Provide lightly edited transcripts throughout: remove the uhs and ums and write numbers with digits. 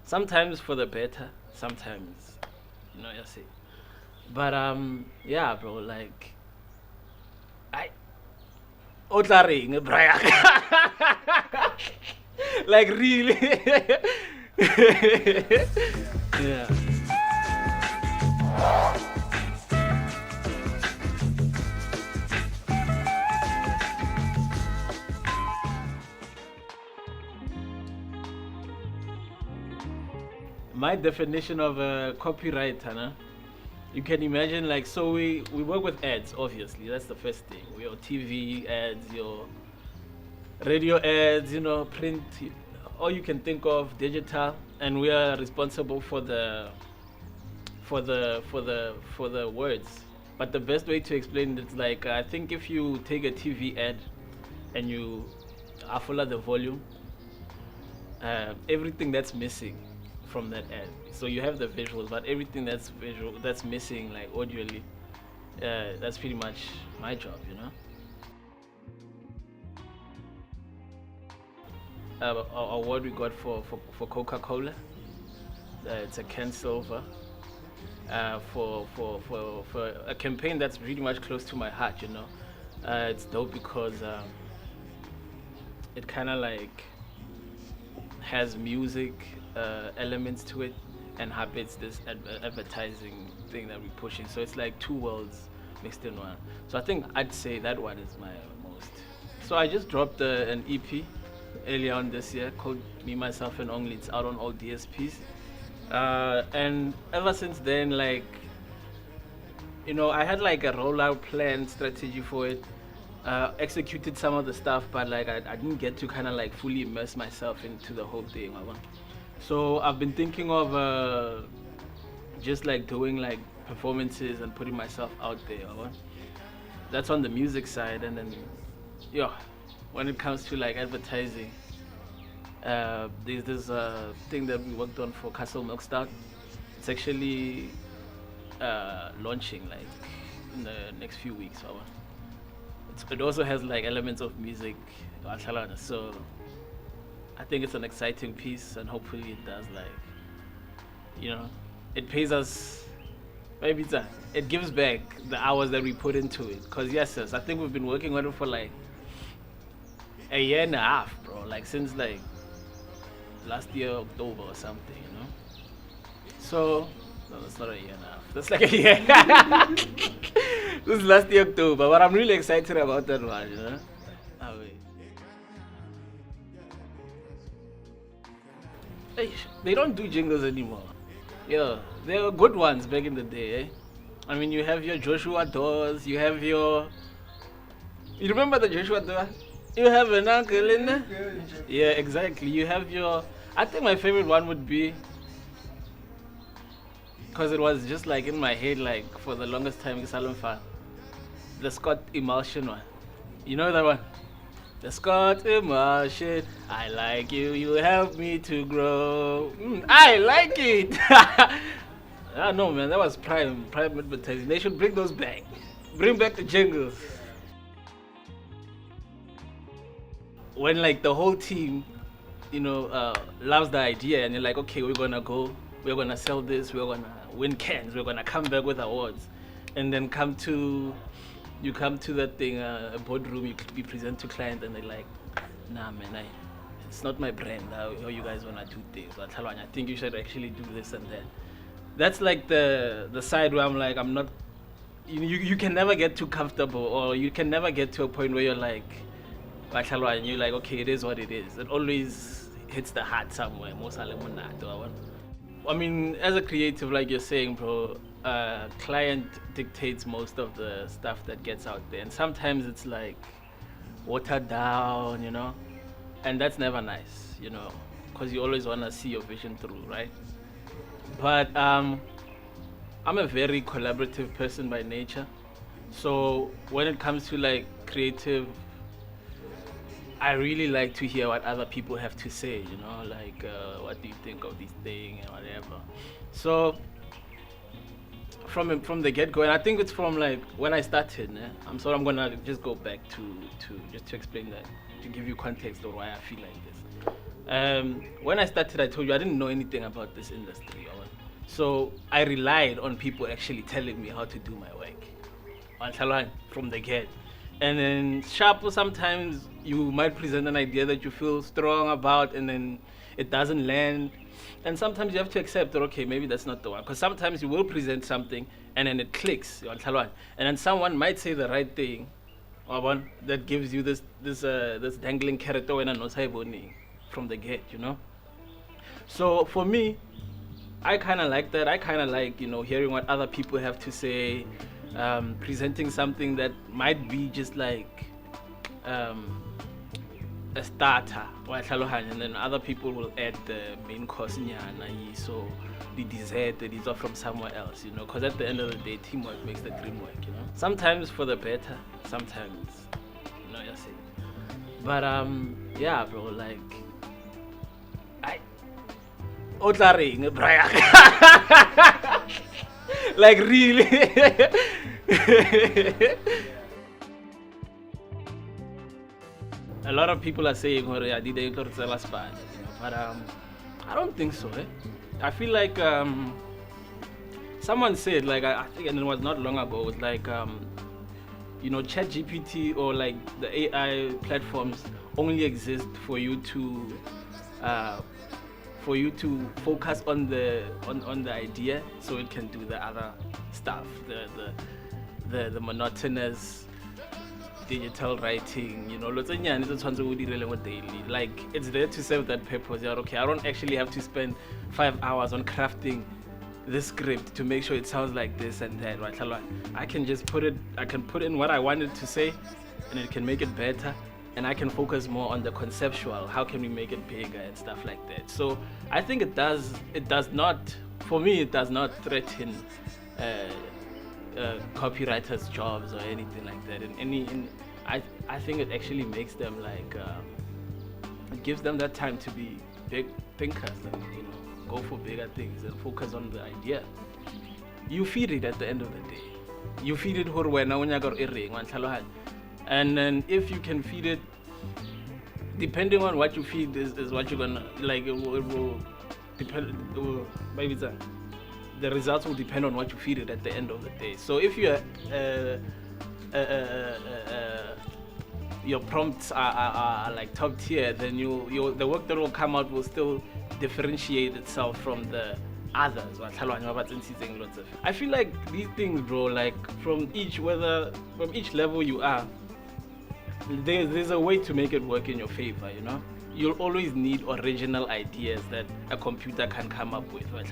Sometimes for the better, sometimes, you see. But yeah, bro, like I Otlaring, Brian. Like really. Yeah. My definition of a copywriter, nah? You can imagine, like, so we work with ads, obviously. That's the first thing. Your TV ads, your radio ads, print, all you can think of, digital, and we are responsible for the words. But the best way to explain it is like, I think if you take a TV ad and you follow the volume, everything that's missing from that ad. So you have the visuals, but everything that's missing, like audioly, that's pretty much my job. Award we got for Coca-Cola. It's a can silver. For a campaign that's really much close to my heart. It's dope because it kind of like has music elements to it and habits this advertising thing that we're pushing. So it's like two worlds mixed in one. So I think I'd say that one is my most. So I just dropped an EP earlier on this year called Me, Myself and Only. It's out on all DSPs. And ever since then, like, I had like a rollout plan strategy for it. Executed some of the stuff, but like I didn't get to kind of like fully immerse myself into the whole thing. So I've been thinking of just like doing like performances and putting myself out there. That's on the music side, and then when it comes to like advertising, there's this thing that we worked on for Castle Milk Stout. It's actually launching like in the next few weeks. It also has like elements of music, so I think it's an exciting piece, and hopefully it does it pays us. Maybe it gives back the hours that we put into it. Cause yes, I think we've been working on it for like a year and a half, bro. Like since like last year October or something. So no, that's not a year and a half. That's like a year. This is last year October, but I'm really excited about that one. Oh, wait. Hey, they don't do jingles anymore. Yeah, they were good ones back in the day. I mean, you have your Joshua doors, you have your. You remember the Joshua door? You have an uncle in there? Yeah, exactly. You have your. I think my favorite one would be. Because it was just like in my head, like for the longest time, the Scott Emulsion one. You know that one? The Scott Emulsion. I like you, you help me to grow. I like it. I know, man, that was prime advertising. They should bring those back. Bring back the jingles. When like the whole team, loves the idea, and you're like, okay, we're gonna sell this, we're gonna win cans, we're gonna come back with awards, and then you come to that thing, a boardroom, you present to client, and they're like, nah, man, it's not my brand. How you guys wanna do things? I think you should actually do this and that. That's like the side where I'm like, I'm not. You can never get too comfortable, or you can never get to a point where you're like, and you're like, okay, it is what it is. It always hits the heart somewhere. I mean, as a creative, like you're saying, bro, client dictates most of the stuff that gets out there, and sometimes it's like watered down, and that's never nice, because you always want to see your vision through, right? But I'm a very collaborative person by nature, so when it comes to like creative, I really like to hear what other people have to say, like what do you think of this thing and whatever. So from the get-go, and I think it's from like when I started. I'm gonna just go back to just to explain that, to give you context of why I feel like this. When I started, I told you I didn't know anything about this industry. So I relied on people actually telling me how to do my work from the get. And then sharp, sometimes you might present an idea that you feel strong about, and then it doesn't land. And sometimes you have to accept that, okay, maybe that's not the one. Because sometimes you will present something and then it clicks. And then someone might say the right thing that gives you this dangling carrot when from the get, you know. So for me, I kind of like that. I kind of like, hearing what other people have to say, presenting something that might be just like a starter, and then other people will add the main course, so the dessert that is from somewhere else, because at the end of the day, teamwork makes the dream work, Sometimes for the better, sometimes, you see. But yeah, bro, like Brian. Like really. A lot of people are saying, but I don't think so. I feel like someone said, like I think, and it was not long ago, it was like ChatGPT or like the AI platforms only exist for you to focus on the idea, so it can do the other stuff, the monotonous digital writing, daily. Like it's there to serve that purpose. Okay, I don't actually have to spend 5 hours on crafting this script to make sure it sounds like this and that. I can just put in what I wanted to say, and it can make it better. And I can focus more on the conceptual. How can we make it bigger and stuff like that? So I think it does not, for me, it does not threaten copywriters' jobs or anything like that. I think it actually makes them like, it gives them that time to be big thinkers and go for bigger things and focus on the idea. You feed it at the end of the day. You feed it and then if you can feed it, depending on what you feed is what you're gonna like. It will depend. Maybe the results will depend on what you feed it at the end of the day. So if your prompts are like top tier, then the work that will come out will still differentiate itself from the others. I feel like these things, bro, like from each level you are, there's a way to make it work in your favor, You'll always need original ideas that a computer can come up with. I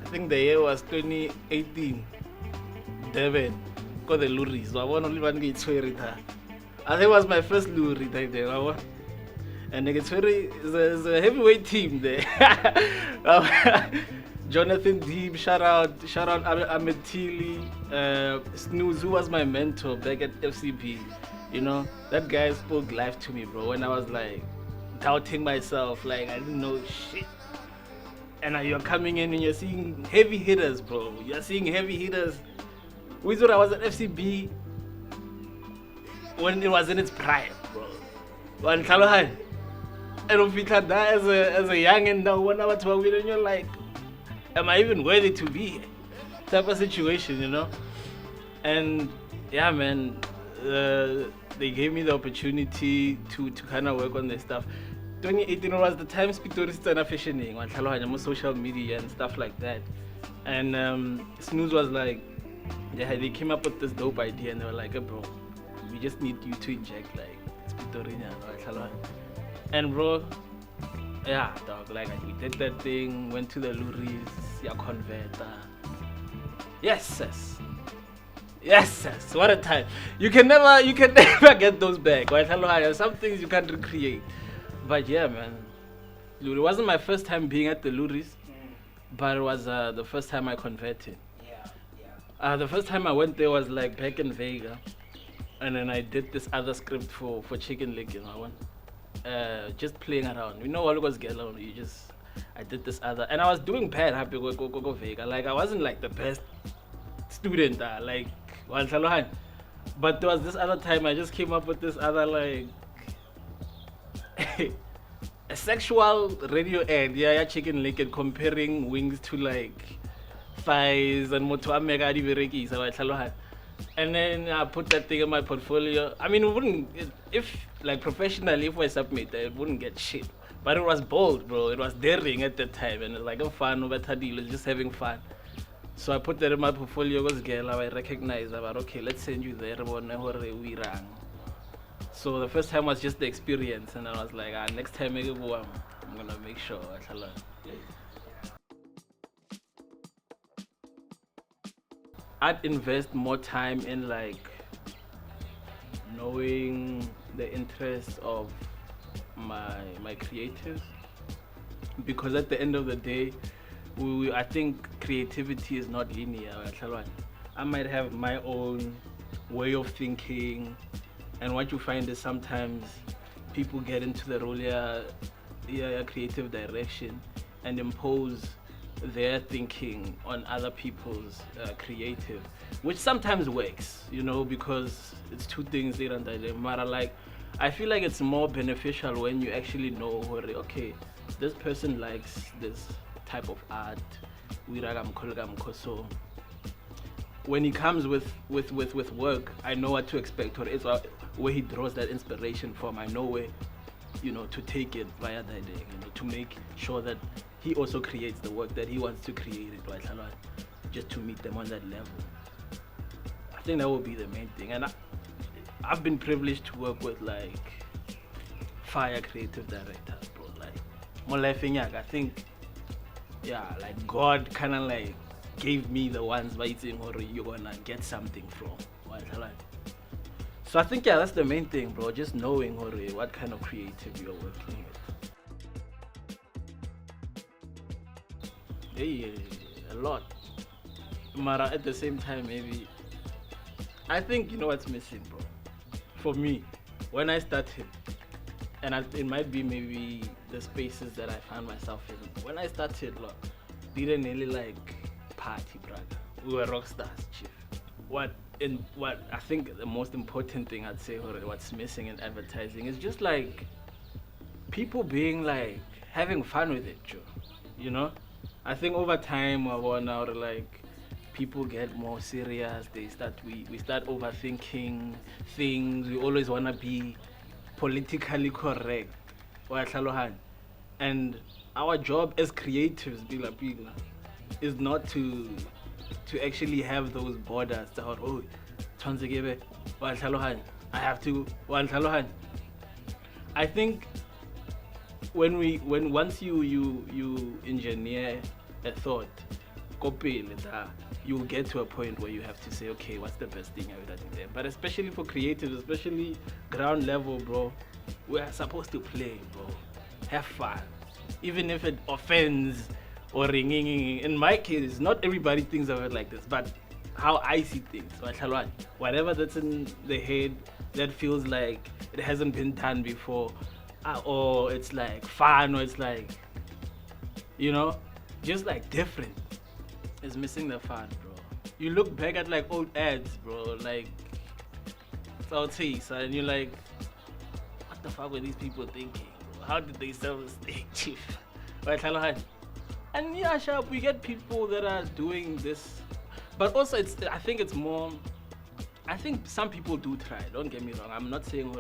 think the year was 2018. Devin got the Loeries. I want only one get I think it was my first Loeries there. And it's a heavyweight team there. Jonathan Deeb, shout out Ametili, Snooze, who was my mentor back at FCP. That guy spoke life to me, bro, when I was like doubting myself, like I didn't know shit. And now you're coming in and you're seeing heavy hitters, bro. You're seeing heavy hitters. We thought I was at FCB when it was in its prime, bro. And Kalohan, and as a young and now when I was 12, and you're like, am I even worthy to be here? Type of situation, And yeah, man, they gave me the opportunity to kind of work on this stuff. 2018 was the time Spitori started fashioning on social media and stuff like that. And Snooze was like, they came up with this dope idea and they were like, hey, bro, we just need you to inject like Spitori. And bro, yeah, dog, like we did that thing, went to the Loeries, converter. Yes, what a time. You can never get those back. Some things you can't recreate. But yeah, man, it wasn't my first time being at the Loeries, but it was the first time I converted. The first time I went there was like back in Vega, and then I did this other script for Chicken Leg, just playing around. All was get along. I did this other, and I was doing bad. Happy go Vega. Like I wasn't like the best student, But there was this other time I just came up with this other like a sexual radio ad, yeah, chicken leg comparing wings to like thighs and moto mega di. And then I put that thing in my portfolio. I mean, it wouldn't, if like professionally, if we submit, it wouldn't get shit. But it was bold, bro. It was daring at the time, and like a fun, over deal, just having fun. So I put that in my portfolio. Was girl, I recognize about okay, let's send you there. So the first time was just the experience, and I was like, next time I go, I'm gonna make sure. I'd invest more time in like knowing the interests of my creatives, because at the end of the day, I think creativity is not linear. I might have my own way of thinking, and what you find is sometimes people get into the role creative direction and impose their thinking on other people's creative, which sometimes works, because it's two things there and there. Like, I feel like it's more beneficial when you actually know, okay, this person likes this type of art. So when he comes with work, I know what to expect, or it's where he draws that inspiration from. I know where, to take it via that, to make sure that he also creates the work that he wants to create it, right? Just to meet them on that level. I think that will be the main thing. And I've been privileged to work with like fire creative directors, bro. Like Molefenyak, I think, like God kind of like gave me the ones by saying, "Oh, you're gonna get something from." So I think that's the main thing, bro. Just knowing what kind of creative you're working with. A lot. Mara, at the same time, maybe I think what's missing, bro. For me, when I started, and it might be maybe the spaces that I found myself in. When I started, look, didn't really like party, brother. We were rock stars, chief. What I think the most important thing I'd say, what's missing in advertising is just like people being like having fun with it, Joe. I think over time like people get more serious. We start overthinking things. We always wanna be politically correct. And our job as creatives, is not to actually have those borders that I have to. I think when once you engineer a thought, you'll get to a point where you have to say, okay, what's the best thing I would do there? But especially for creatives, especially ground level, bro, we're supposed to play, bro. Have fun. Even if it offends or ringing. In my case, not everybody thinks of it like this, but how I see things. Whatever that's in the head that feels like it hasn't been done before, or it's like fun, or it's like, just like different. It's missing the fun, bro. You look back at like old ads, bro, like Southeast, and you're like, what the fuck were these people thinking? How did they sell this thing, chief? And sharp, we get people that are doing this, but also I think some people do try. Don't get me wrong. I'm not saying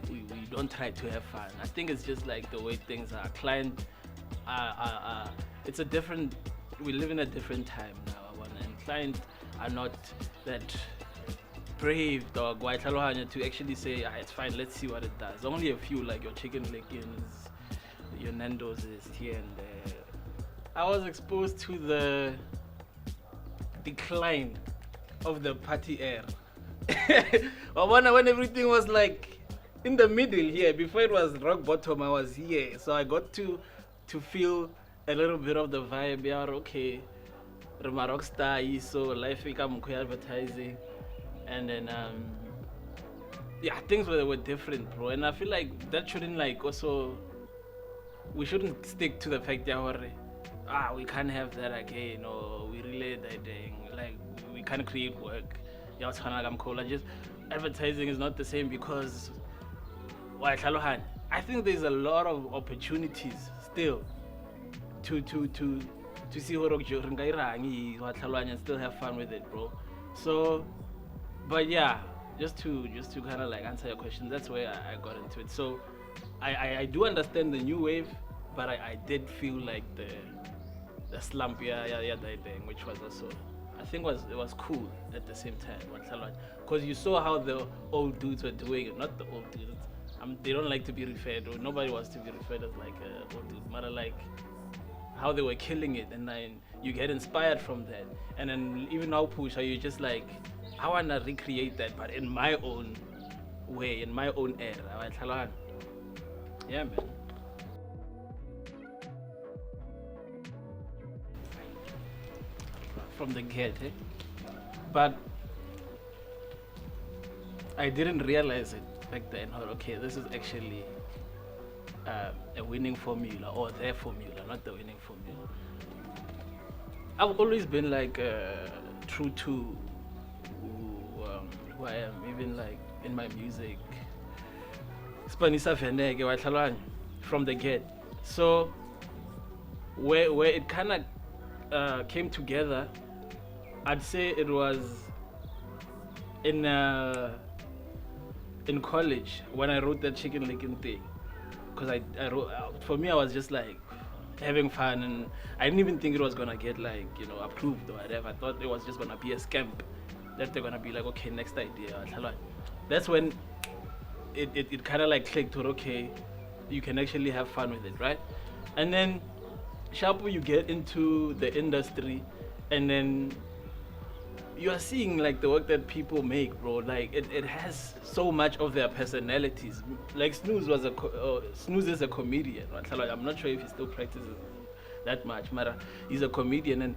we don't try to have fun. I think it's just like the way things are. Client, it's a different. We live in a different time now, and clients are not that brave, dog. To actually say, it's fine. Let's see what it does. Only a few, like your chicken lickings, your Nando's is here and there. I was exposed to the decline of the party air. But when everything was like in the middle here, before it was rock bottom, I was here. So I got to feel a little bit of the vibe. Yeah, okay, I'm a rock star, so life become advertising, and then things were different, bro. And I feel like that shouldn't we shouldn't stick to the fact that we can't have that again, or we really like we can't create work. Just advertising is not the same because I think there's a lot of opportunities still to see and still have fun with it, bro. So, but yeah, just to kind of like answer your question, that's where I got into it. So I do understand the new wave, but I did feel like the slump, that thing, which was also, I think it was cool at the same time, because you saw how the old dudes were doing it. Not the old dudes, they don't like to be referred, or nobody wants to be referred as like a old dude, matter like how they were killing it, and then you get inspired from that. And then even now, Pusha, you just like, I wanna recreate that, but in my own way, in my own era. Yeah, man. From the get, but I didn't realize it back then. Okay, this is actually a winning formula, or their formula, not the winning formula. I've always been like true to who I am, even like in my music. From the get. So where it kind of came together, I'd say it was in college when I wrote that Chicken Licken thing. Because I wrote, for me, I was just like having fun, and I didn't even think it was gonna get like, approved or whatever. I thought it was just gonna be a scam, that they're gonna be like, okay, next idea. That's when it kind of like clicked to, okay, you can actually have fun with it, right? And then sharply you get into the industry, and then you are seeing like the work that people make, bro. Like it has so much of their personalities. Like Snooze is a comedian. Right? I'm not sure if he still practices that much, but he's a comedian, and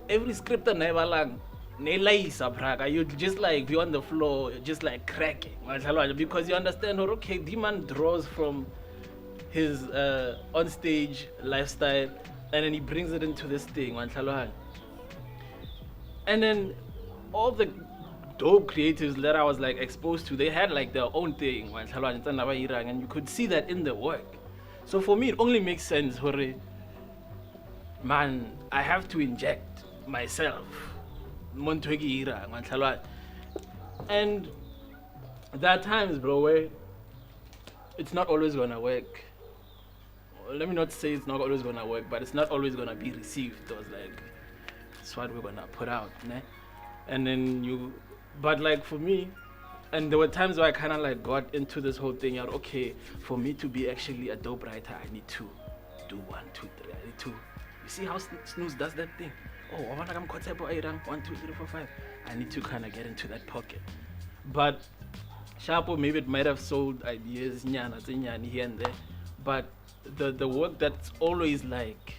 every script never lang you just like be on the floor, just like cracking, because you understand, okay, the man draws from his on-stage lifestyle, and then he brings it into this thing. And then all the dope creatives that I was like exposed to, they had like their own thing, and you could see that in the work. So for me, it only makes sense, man, I have to inject myself. And there are times, bro, where it's not always gonna work. Let me not say it's not always gonna work, but it's not always gonna be received. It was like, that's what we're gonna put out, né? And then but like for me, and there were times where I kind of like got into this whole thing. Okay, for me to be actually a dope writer, I need to do 1, 2, 3. I need to. You see how Snooze does that thing? Oh, I want to come concept 1, 2, 3, 4, 5. I need to kind of get into that pocket. But Sharpo, maybe it might have sold ideas here and there, but the work that's always like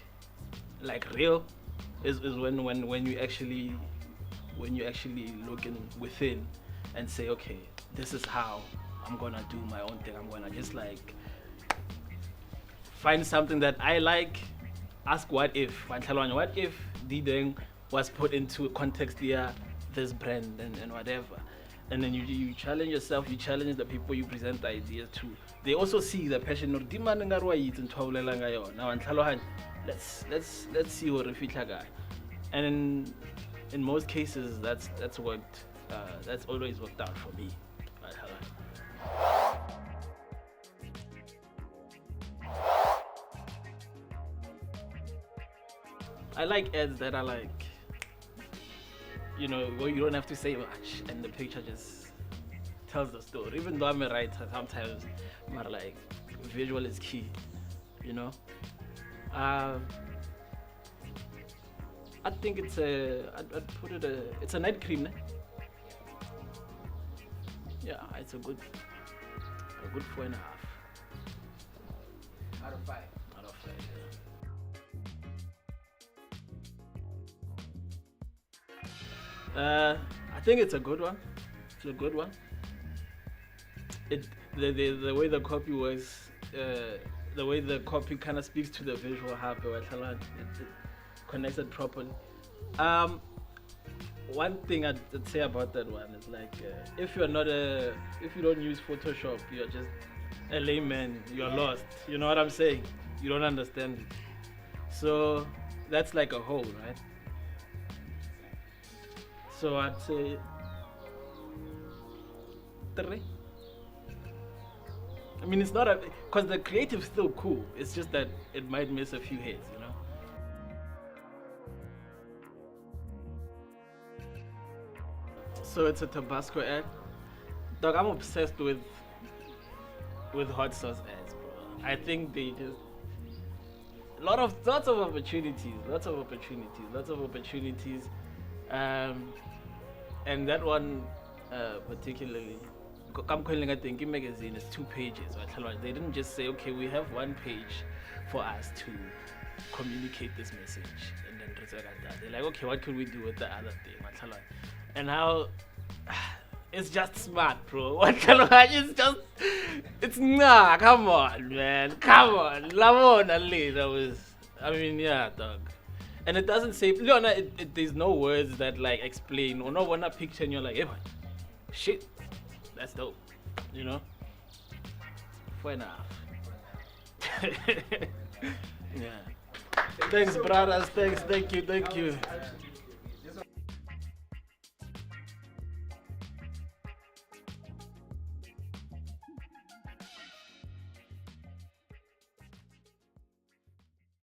real is when you actually look within and say, okay, this is how I'm gonna do my own thing. I'm gonna just like find something that I like, ask what if the thing was put into context here, this brand and whatever. And then you challenge yourself, you challenge the people you present the ideas to. They also see the passion. Let's see what the guy. And in most cases, that's worked. That's always worked out for me. I like ads that are like, where you don't have to say much and the picture just tells the story. Even though I'm a writer, sometimes, but like visual is key. I think I'd put it it's a night cream, né? Yeah, it's a good 4.5 out of 5. Out of 5, yeah. I think it's a good one. It's a good one. The way the copy works, the way the copy kind of speaks to the visual, it connects it properly. one thing I'd say about that one is like, if you don't use Photoshop, you're just a layman. You're lost. You know what I'm saying? You don't understand it. So that's like a whole, right? So I'd say 3. I mean, it's not because the creative's still cool. It's just that it might miss a few heads, you know. So it's a Tabasco ad. Dog, I'm obsessed with hot sauce ads, bro. I think they just lots of opportunities. Um, and that one particularly, I'm calling it Thinking Magazine is 2 pages. Right? They didn't just say, okay, we have 1 page for us to communicate this message, and then they're like, okay, what can we do with the other thing? Right? And how it's just smart, bro. It's nah, come on, man. Come on. Lamon Ali, yeah, dog. And it doesn't say, Leona, there's no words that like explain or no one a picture and you're like, hey, man, shit, that's dope, you know? Fair enough. Yeah. Thanks, brothers. Thank you.